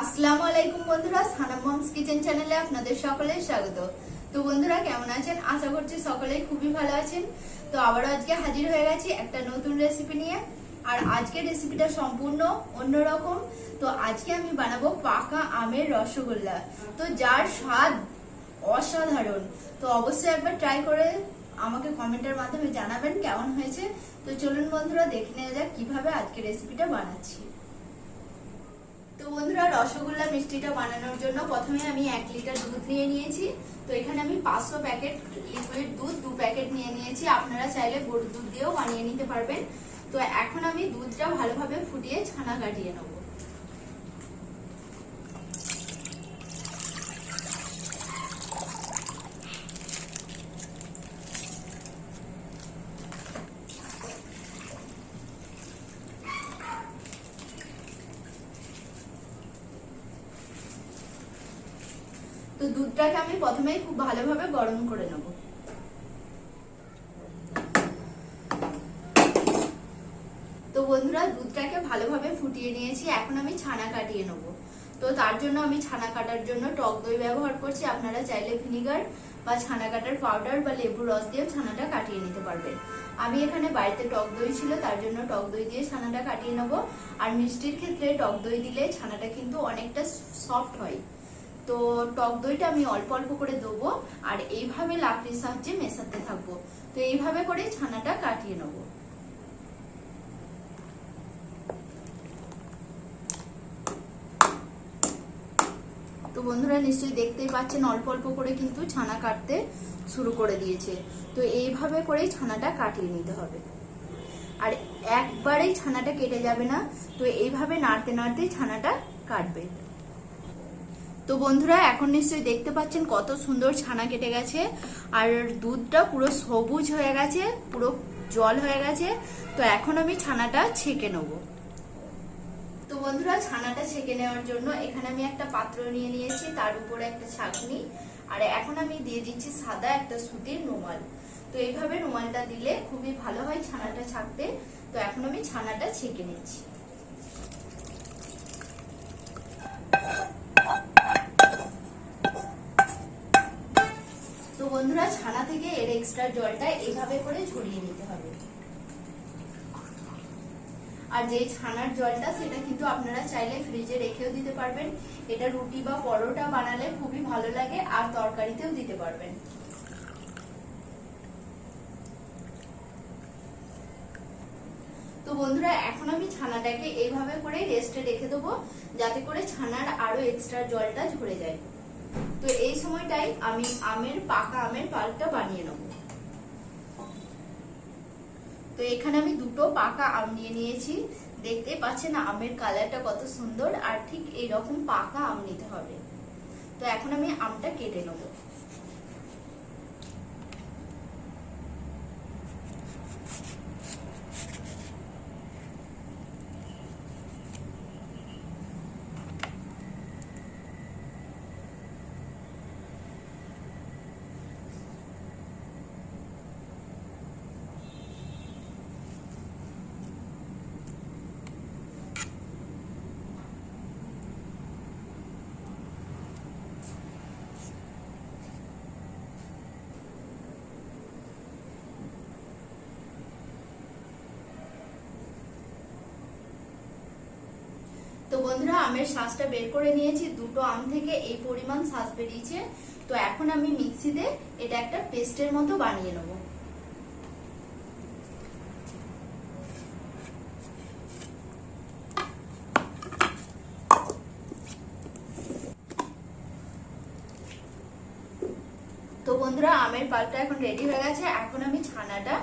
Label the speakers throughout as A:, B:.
A: আসসালামু আলাইকুম বন্ধুরা, সানা মমস কিচেন চ্যানেলে আপনাদের সকলের স্বাগত। তো বন্ধুরা কেমন আছেন? আশা করছি সকলেই খুবই ভালো আছেন। তো আবারও আজকে হাজির হয়ে গেছি একটা নতুন রেসিপি নিয়ে। আর আজকের রেসিপিটা সম্পূর্ণ অন্যরকম। তো আজকে আমি বানাবো পাকা আমের রসগোল্লা, তো যার স্বাদ অসাধারণ। তো অবশ্যই একবার ট্রাই করে আমাকে কমেন্টের মাধ্যমে জানাবেন কেমন হয়েছে। তো চলুন বন্ধুরা দেখে নেওয়া যাক কিভাবে আজকে রেসিপিটা বানাচ্ছি। তো বন্ধুরা, রসগোল্লা মিষ্টিটা বানানোর জন্য প্রথমে আমি 1 লিটার দুধ নিয়ে নিয়েছি। তো এখানে আমি 500 প্যাকেট লিকুইড দুধ 2 প্যাকেট নিয়ে নিয়েছি। আপনারা চাইলে গরুর দুধ দিয়েও বানিয়ে নিতে পারবেন। তো এখন আমি দুধটা ভালোভাবে ফুটিয়ে ছানা কাটিয়ে নেব। তো দুধটাকে আমি প্রথমেই খুব ভালোভাবে গরম করে নেব। তো বন্ধুরা, দুধটাকে ভালোভাবে ফুটিয়ে নিয়েছি। এখন আমি ছানা কাটিয়ে নেব। তো তার জন্য আমি ছানা কাটার জন্য টক দই ব্যবহার করছি। আপনারা চাইলে ভিনিগার বা ছানা কাটার পাউডার বা লেবুর রস দিয়ে ছানাটা কাটিয়ে নিতে পারবেন। আমি এখানে বাড়িতে টক দই ছিল, তার জন্য টক দই দিয়ে ছানাটা কাটিয়ে নেব। আর মিষ্টির ক্ষেত্রে টক দই দিলে ছানাটা কিন্তু অনেকটা সফট হয়। তো টক দইটা আমি অল্প অল্প করে দেবো আর এইভাবে লাকড়ির সাহায্যে মেশাতে থাকবো। তো এইভাবে করে ছানাটা কাটিয়ে নেবো। তো বন্ধুরা নিশ্চয়ই দেখতেই পাচ্ছেন অল্প অল্প করে কিন্তু ছানা কাটতে শুরু করে দিয়েছে। তো এইভাবে করেই ছানাটা কাটিয়ে নিতে হবে। আর একবারেই ছানাটা কেটে যাবে না, তো এইভাবে নাড়তে নাড়তে ছানাটা কাটবে। তো বন্ধুরা এখন নিশ্চয়ই দেখতে পাচ্ছেন কত সুন্দর ছানা কেটে গেছে। আর দুধটা পুরো সবুজ হয়ে গেছে, পুরো জল হয়ে গেছে। তো এখন আমি ছানাটা ছেঁকে নেব। তো বন্ধুরা, ছানাটা ছেঁকে নেওয়ার জন্য এখানে আমি একটা পাত্র নিয়ে নিয়েছি, তার উপরে একটা ছাঁকনি। আর এখন আমি দিয়ে দিচ্ছি সাদা একটা সুতির রুমাল। তো এইভাবে রুমালটা দিলে খুবই ভালো হয় ছানাটা ছাঁকতে। তো এখন আমি ছানাটা ছেঁকে নিচ্ছি। তো বন্ধুরা, ছানা থেকে এর এক্সট্রা জলটা এইভাবে করে ঝরিয়ে নিতে হবে। আর যে ছানার জলটা সেটা কিন্তু আপনারা চাইলে ফ্রিজে রেখেও দিতে পারবেন। এটা রুটি বা পরোটা বানালে খুবই ভালো লাগে, আর তরকারিতেও দিতে পারবেন। তো বন্ধুরা, এখন আমি ছানাটাকে এইভাবে করে রেস্টে রেখে দেবো, যাতে করে ছানার আরো এক্সট্রা জলটা ঝরে যায়। তো এই সময়টাই আমি পাকা আমের পাল্পটা বানিয়ে নেব। তো এখানে আমি 2টো পাকা আম নিয়ে নিয়েছি। দেখতে পাচ্ছেন আমের কালারটা কত সুন্দর, আর ঠিক এইরকম পাকা আম নিতে হবে। তো এখন আমি আমটা কেটে নেব। তো বন্ধুরা, আমের শাঁসটা বের করে নিয়েছি। 2টো আম থেকে এই পরিমাণ শাঁস বেরিয়েছে। তো এখন আমি মিক্সিতে এটা একটা পেস্টের মতো বানিয়ে নেব। তো বন্ধুরা, আমের পাল্পটা এখন রেডি হয়ে গেছে। এখন আমি ছানাটা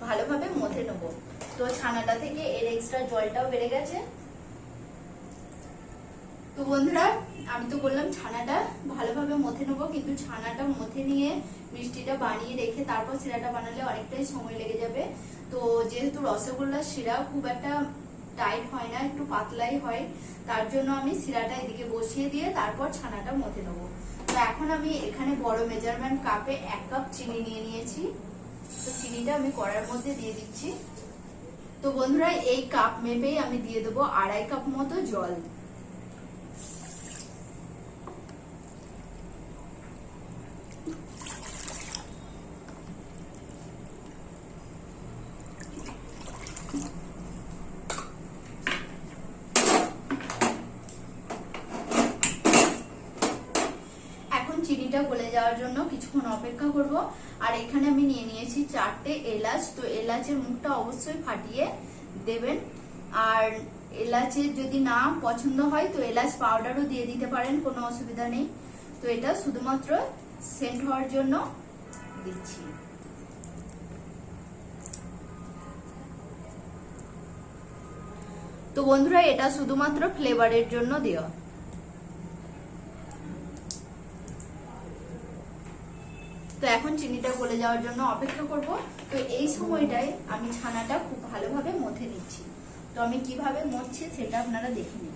A: ভালোভাবে মথে নেব। তো ছানাটা থেকে এর এক্সট্রা জলটাও বেড়ে গেছে। তো বন্ধুরা, আমি তো বললাম ছানাটা ভালোভাবে মথে নেবো, কিন্তু ছানাটা মথে নিয়ে মিষ্টিটা বানিয়ে রেখে তারপর শিরাটা বানালে অনেকটাই সময় লেগে যাবে। তো যেহেতু রসগোল্লার শিরা খুব একটা টাইট হয় না, একটু পাতলাই হয়, তার জন্য আমি শিরাটা এদিকে বসিয়ে দিয়ে তারপর ছানাটা মথে নেবো। তো এখন আমি এখানে বড় মেজারমেন্ট কাপে 1 কাপ চিনি নিয়ে নিয়েছি। তো চিনিটা আমি কড়ার মধ্যে দিয়ে দিচ্ছি। তো বন্ধুরা, এই কাপ মেপেই আমি দিয়ে দেবো 2.5 কাপ মতো জল। চিনিটা গলে যাওয়ার জন্য কিছুক্ষণ অপেক্ষা করব। আর এখানে আমি নিয়ে নিয়েছি 4টে এলাচ। তো এলাচের মুখটা অবশ্যই ফাটিয়ে দেবেন। আর এলাচের যদি না পছন্দ হয় তো এলাচ পাউডারও দিয়ে দিতে পারেন, কোনো অসুবিধা নেই। তো এটা শুধুমাত্র সেন্ট হওয়ার জন্য দিচ্ছি। তো বন্ধুরা এটা শুধুমাত্র ফ্লেভারের জন্য দেওয়া। তো এখন চিনিটা গলে যাওয়ার জন্য অপেক্ষা করব। তো এই সময়টায় আমি ছানাটা খুব ভালোভাবে মথে নিচ্ছি। তো আমি কিভাবে মথছি সেটা আপনারা দেখে নিন।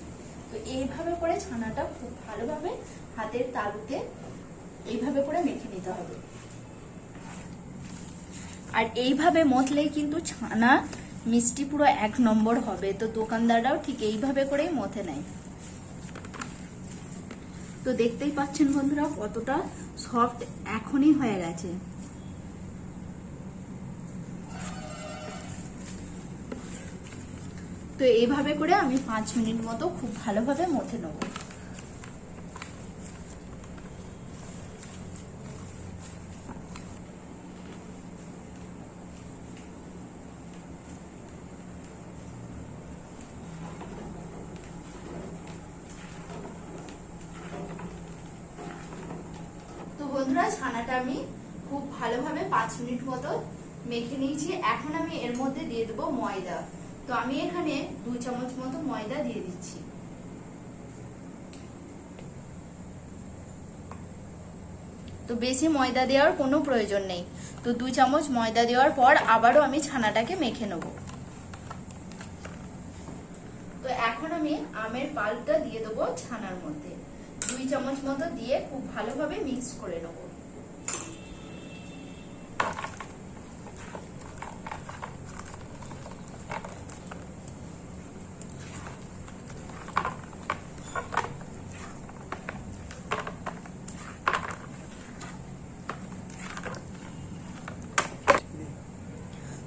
A: তো এইভাবে করে ছানাটা খুব ভালোভাবে হাতের তালুতে এইভাবে করে মেখে নিতে হবে। আর এইভাবে মথলেই কিন্তু ছানা মিষ্টি পুরো 1 নম্বর হবে। তো দোকানদাররাও ঠিক এইভাবে করেই মথে নেয়। তো দেখতেই পাচ্ছেন বন্ধুরা কতটা সফট এখনই হয়ে গেছে। তো এইভাবে করে আমি 5 মিনিট মতো খুব ভালোভাবে মথে নেব। বন্ধুরা ছানাটা আমি খুব ভালোভাবে 5 মিনিট মতো মেখে নিয়েছি। এখন আমি এর মধ্যে দিয়ে দেবো ময়দা। তো আমি এখানে 2 চামচ মতো ময়দা দিয়ে দিচ্ছি। তো বেশি ময়দা দেওয়ার কোনো প্রয়োজন নেই। তো 2 চামচ ময়দা দেওয়ার পর আবারও আমি ছানাটাকে মেখে নেব। তো এখন আমি আমের পাল্পটা দিয়ে দেবো ছানার মধ্যে। 2 চামচ মতো দিয়ে খুব ভালোভাবে মিক্স করে নেব।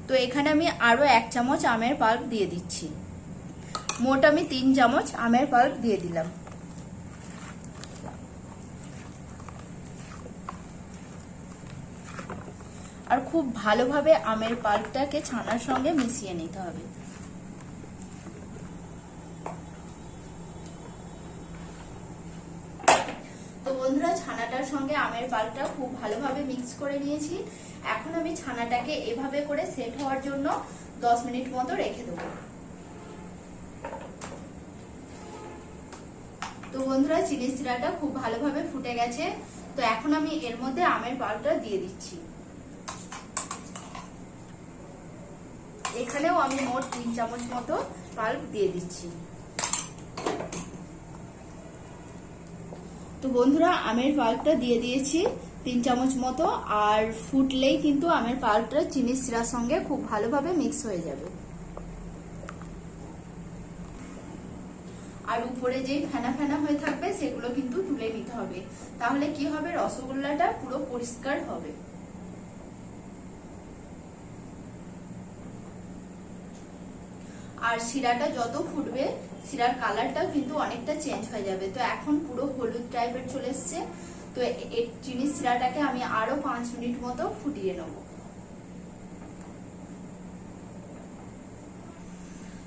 A: তো এখানে আমি আরো 1 চামচ আমের পাল্প দিয়ে দিচ্ছি। মোট আমি 3 চামচ আমের পাল্প দিয়ে দিলাম। আর খুব ভালোভাবে আমের পাল্পটাকে ছানার সঙ্গে মিশিয়ে নিতে হবে। তো বন্ধুরা ছানাটার সঙ্গে আমের পাল্পটা খুব ভালোভাবে মিক্স করে নিয়েছি। এখন আমি ছানাটাকে এভাবে করে সেট হওয়ার জন্য 10 মিনিট মতো রেখে দেবো। তো বন্ধুরা চিনি সিরাটা খুব ভালোভাবে ফুটে গেছে। তো এখন আমি এর মধ্যে আমের পাল্পটা দিয়ে দিচ্ছি। এখানেও আমি মোট 3 চামচ মতো পাল্প দিয়ে দিচ্ছি। তো বন্ধুরা আমের পাল্পটা দিয়ে দিয়েছি 3 চামচ মতো। আর ফুটলেই কিন্তু আমের পাল্পটা চিনি সিরার সঙ্গে খুব ভালোভাবে মিক্স হয়ে যাবে। আর উপরে যে ফেনা ফেনা হয়ে থাকবে সেগুলো কিন্তু তুলে নিতে হবে। তাহলে কি হবে, রসগোল্লাটা পুরো পরিষ্কার হবে। আর শিরাটা যত ফুটবে শিরার কালারটাও কিন্তু অনেকটা চেঞ্জ হয়ে যাবে। তো এখন পুরো হলুদ টাইপের চলে এসছে। তো এই চিনি শিরাটাকে আমি আরো 5 মিনিট মতো ফুটিয়ে নেব।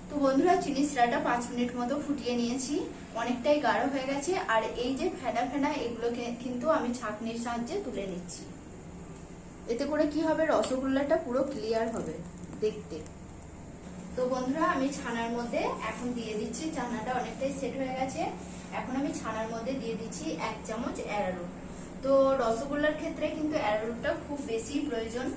A: তো বন্ধুরা চিনি শিরাটা 5 মিনিট মতো ফুটিয়ে নিয়েছি। অনেকটাই গাঢ় হয়ে গেছে। আর এই যে ফেনা ফেনা এগুলোকে কিন্তু আমি ছাঁকনির সাহায্যে তুলে নিচ্ছি। এতে করে কি হবে, রসগোল্লাটা পুরো ক্লিয়ার হবে দেখতে। তো বন্ধুরা আমি ছানার মধ্যে এখন দিয়ে দিচ্ছি, ছানাটা অনেকটাই সেট হয়ে গেছে। এখন আমি ছানার মধ্যে দিয়ে দিচ্ছি 1 চামচ অ্যারারুট। তো রসগোল্লার ক্ষেত্রে কিন্তু অ্যারারুটটা খুব বেশি প্রয়োজন,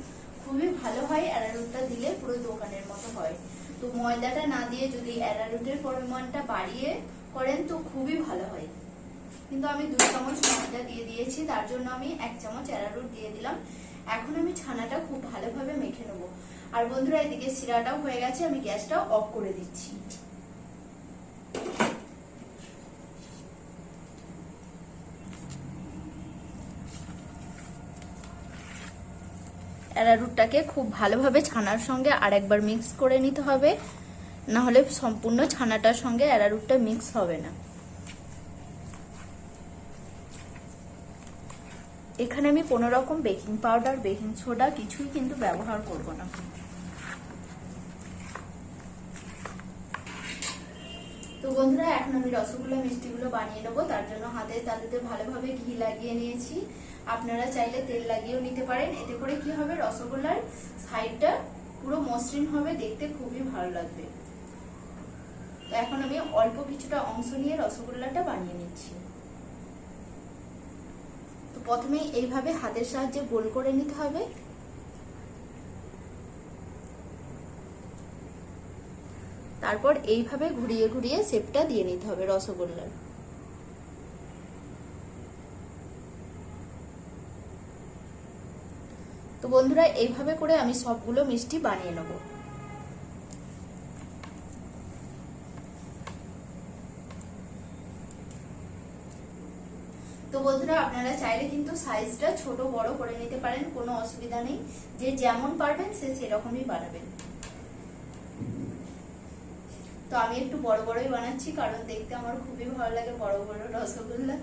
A: খুবই ভালো হয়। অ্যারারুটটা দিলে পুরো দোকানের মতো হয়। তো ময়দাটা না দিয়ে যদি অ্যারারুটের পরিমাণটা বাড়িয়ে করেন তো খুবই ভালো হয়। কিন্তু আমি 2 চামচ ময়দা দিয়ে দিয়েছি, তার জন্য আমি 1 চামচ অ্যারারুট দিয়ে দিলাম। এখন আমি ছানাটা খুব ভালোভাবে মেখে নেব। আর বন্ধুরা এদিকে শিরাটাও হয়ে গেছে, আমি গ্যাসটা অফ করে দিচ্ছি। অ্যারারুটটাকে খুব ভালোভাবে ছানার সঙ্গে আরেকবার মিক্স করে নিতে হবে, না হলে সম্পূর্ণ ছানাটার সঙ্গে অ্যারারুটটা মিক্স হবে না। এখানে আমি কোনো রকম বেকিং পাউডার, বেকিং সোডা কিছুই কিন্তু ব্যবহার করব না। তো বন্ধুরা, এখন আমি রসগোল্লা মিষ্টিগুলো বানিয়ে নেবো। তার জন্য হাতের তালুতে ভালোভাবে ঘি লাগিয়ে নিয়েছি। আপনারা চাইলে তেল লাগিয়েও নিতে পারেন। এতে করে কি হবে, রসগোল্লার সাইডটা পুরো মসৃণ হবে, দেখতে খুবই ভালো লাগবে। তো এখন আমি অল্প কিছুটা অংশ নিয়ে রসগোল্লাটা বানিয়ে নিচ্ছি। তো প্রথমে এইভাবে হাতের সাহায্যে গোল করে নিতে হবে। তারপর এইভাবে ঘুরিয়ে ঘুরিয়ে শেপটা দিয়ে নিতে হবে রসগোল্লার। তো বন্ধুরা, এইভাবে করে আমি সবগুলো মিষ্টি বানিয়ে নেব। তো বন্ধুরা, আপনারা চাইলে কিন্তু সাইজটা ছোট বড় করে নিতে পারেন, কোনো অসুবিধা নেই। যে যেমন পারবেন সে সেরকমই বানাবেন। তো আমি একটু বড় বড়ই বানাচ্ছি, কারণ দেখতে আমার খুবই ভালো লাগে বড় বড় রসগোল্লা।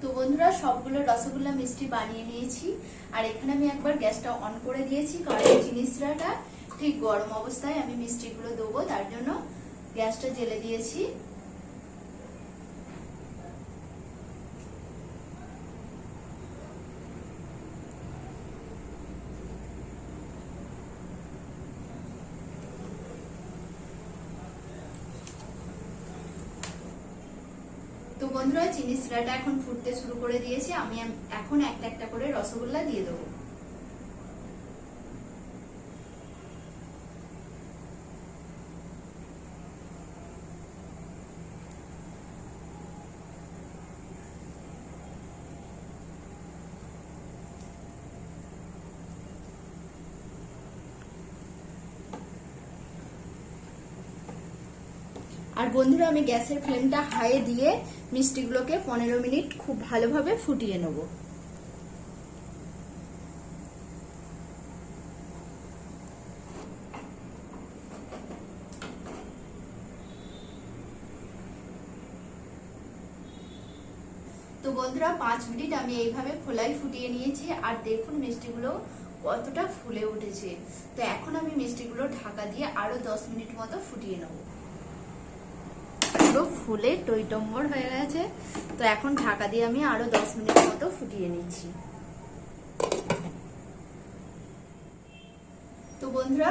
A: তো বন্ধুরা, সবগুলো রসগোল্লা মিষ্টি বানিয়ে নিয়েছি। আর এখানে আমি একবার গ্যাসটা অন করে দিয়েছি, কারণ চিনি শিরাটা ঠিক গরম অবস্থায় আমি মিষ্টিগুলো দেবো, তার জন্য গ্যাসটা জ্বেলে দিয়েছি। তো বন্ধুরা, চিনি শিরাটা এখন ফুটতে শুরু করে দিয়েছি। আমি এখন একটা একটা করে রসগোল্লা দিয়ে দেবো। আর বন্ধুরা, আমি গ্যাসের ফ্লেমটা হাই দিয়ে মিষ্টিগুলোকে 15 মিনিট খুব ভালোভাবে ফুটিয়ে নেব। তো বন্ধুরা, 5 মিনিট আমি এইভাবে খোলাই ফুটিয়ে নিয়েছি। আর দেখুন মিষ্টিগুলো কতটা ফুলে উঠেছে। তো এখন আমি মিষ্টিগুলো ঢাকা দিয়ে আরো 10 মিনিট মতো ফুটিয়ে নেব। পুরো ফুলে টইটম্বর হয়ে গেছে। তো এখন ঢাকা দিয়ে আমি আরো 10 মিনিট মতো ফুটিয়ে নিচ্ছি। তো বন্ধুরা,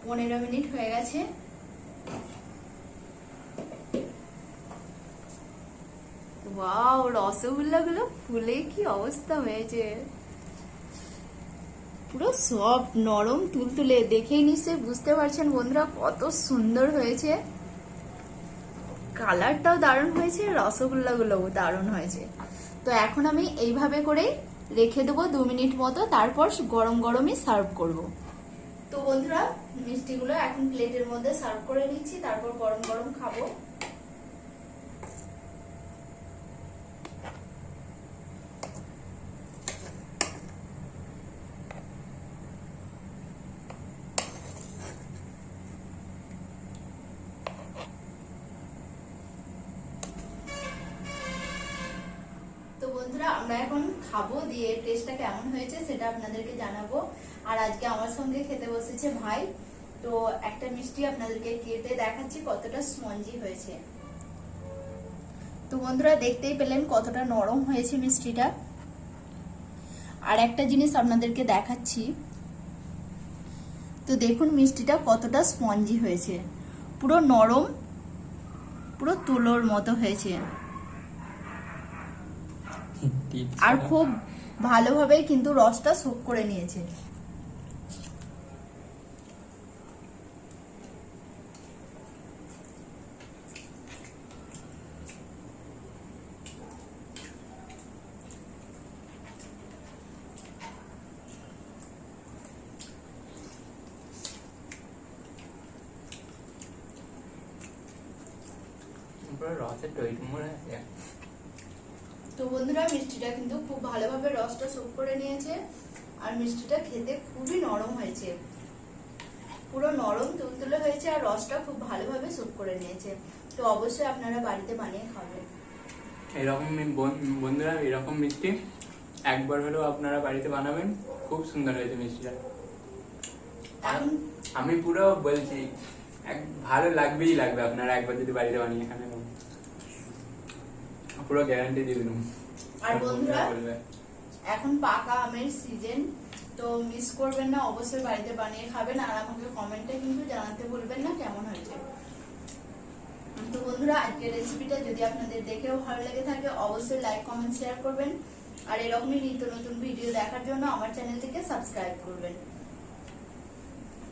A: 15 মিনিট হয়ে গেছে। ওয়াও, রসগোল্লাগুলো ফুলে কি অবস্থা হয়েছে, পুরো সফট নরম তুলতুলে। দেখেই নিশ্চয়ই বুঝতে পারছেন বন্ধুরা কত সুন্দর হয়েছে। কালারটাও দারুণ হয়েছে, রসগোল্লাগুলোও দারুণ হয়েছে। তো এখন আমি এইভাবে করে রেখে দেবো 2 মিনিট মতো, তারপর গরম গরমই সার্ভ করব। তো বন্ধুরা, মিষ্টিগুলো এখন প্লেটের মধ্যে সার্ভ করে নিচ্ছি, তারপর গরম গরম খাবো। তো বন্ধুরা, আমরা এখন খাবো, দিয়ে টেস্টটা কেমন হয়েছে সেটা আপনাদেরকে জানাবো। আর আজকে আমার সঙ্গে খেতে বসেছে ভাই। তো একটা মিষ্টি আপনাদেরকে কেটে দেখাচ্ছি কতটা স্পঞ্জি হয়েছে। তো বন্ধুরা, দেখতেই পেলেন কতটা নরম হয়েছে মিষ্টিটা। আর একটা জিনিস আপনাদেরকে দেখাচ্ছি। তো দেখুন মিষ্টিটা কতটা স্পঞ্জি হয়েছে, পুরো নরম, পুরো তুলোর মতো হয়েছে। আর খুব ভালোভাবে কিন্তু রসটা শোক করে নিয়েছে।
B: পুরো রসে টইটুম্বর আছে।
A: তো বন্ধুরা মিষ্টিটা কিন্তু খুব ভালোভাবে রসটা সোক করে নিয়েছে, আর মিষ্টিটা খেতে খুবই নরম হয়েছে, পুরো নরম তুলতুলে হয়েছে, আর রসটা খুব ভালোভাবে সোক করে নিয়েছে। তো অবশ্যই আপনারা বাড়িতে বানিয়ে খাবেন।
B: এরকম বন্ধুরা এরকম মিষ্টি একবার হলেও আপনারা বাড়িতে বানাবেন, খুব সুন্দর হয়েছে মিষ্টিটা।
A: এখন
B: আমি পুরো বলছি ভালো লাগবেই লাগবে আপনারা একবার যদি বাড়িতে বানিয়ে খান, পুরো গ্যারান্টি দিয়ে দিলাম।
A: আর বন্ধুরা এখন পাকা আমের সিজন, তো মিস করবেন না, অবশ্যই বাড়িতে বানিয়ে খাবেন। আর আমাকে কমেন্টে কিন্তু জানাতে ভুলবেন না কেমন হয়েছে। তো বন্ধুরা আজকের রেসিপিটা যদি আপনাদের দেখেও ভালো লেগে থাকে অবশ্যই লাইক কমেন্ট শেয়ার করবেন, আর এরকমই নিত্য নতুন ভিডিও দেখার জন্য আমার চ্যানেলটিকে সাবস্ক্রাইব করবেন।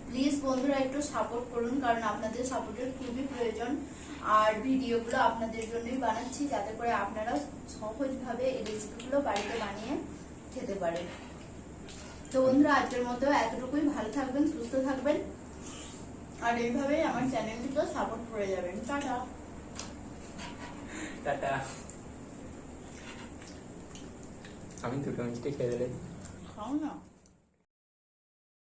A: প্লিজ বন্ধুরা একটু সাপোর্ট করুন, কারণ আপনাদের সাপোর্টের খুবই প্রয়োজন। আর ভিডিওগুলো আপনাদের জন্যই বানাচ্ছি, যাতে করে আপনারা সহজভাবে এই রেসিপিগুলো বাড়িতে বানিয়ে খেতে পারেন। তো বন্ধুরা আজকের মতো এতটুকুই, ভালো থাকবেন, সুস্থ থাকবেন, আর এইভাবেই আমার চ্যানেলটিকে সাপোর্ট করে যাবেন। Tata
B: tata. আমি দুটো মিষ্টি খেয়ে দিলে
A: খাও না।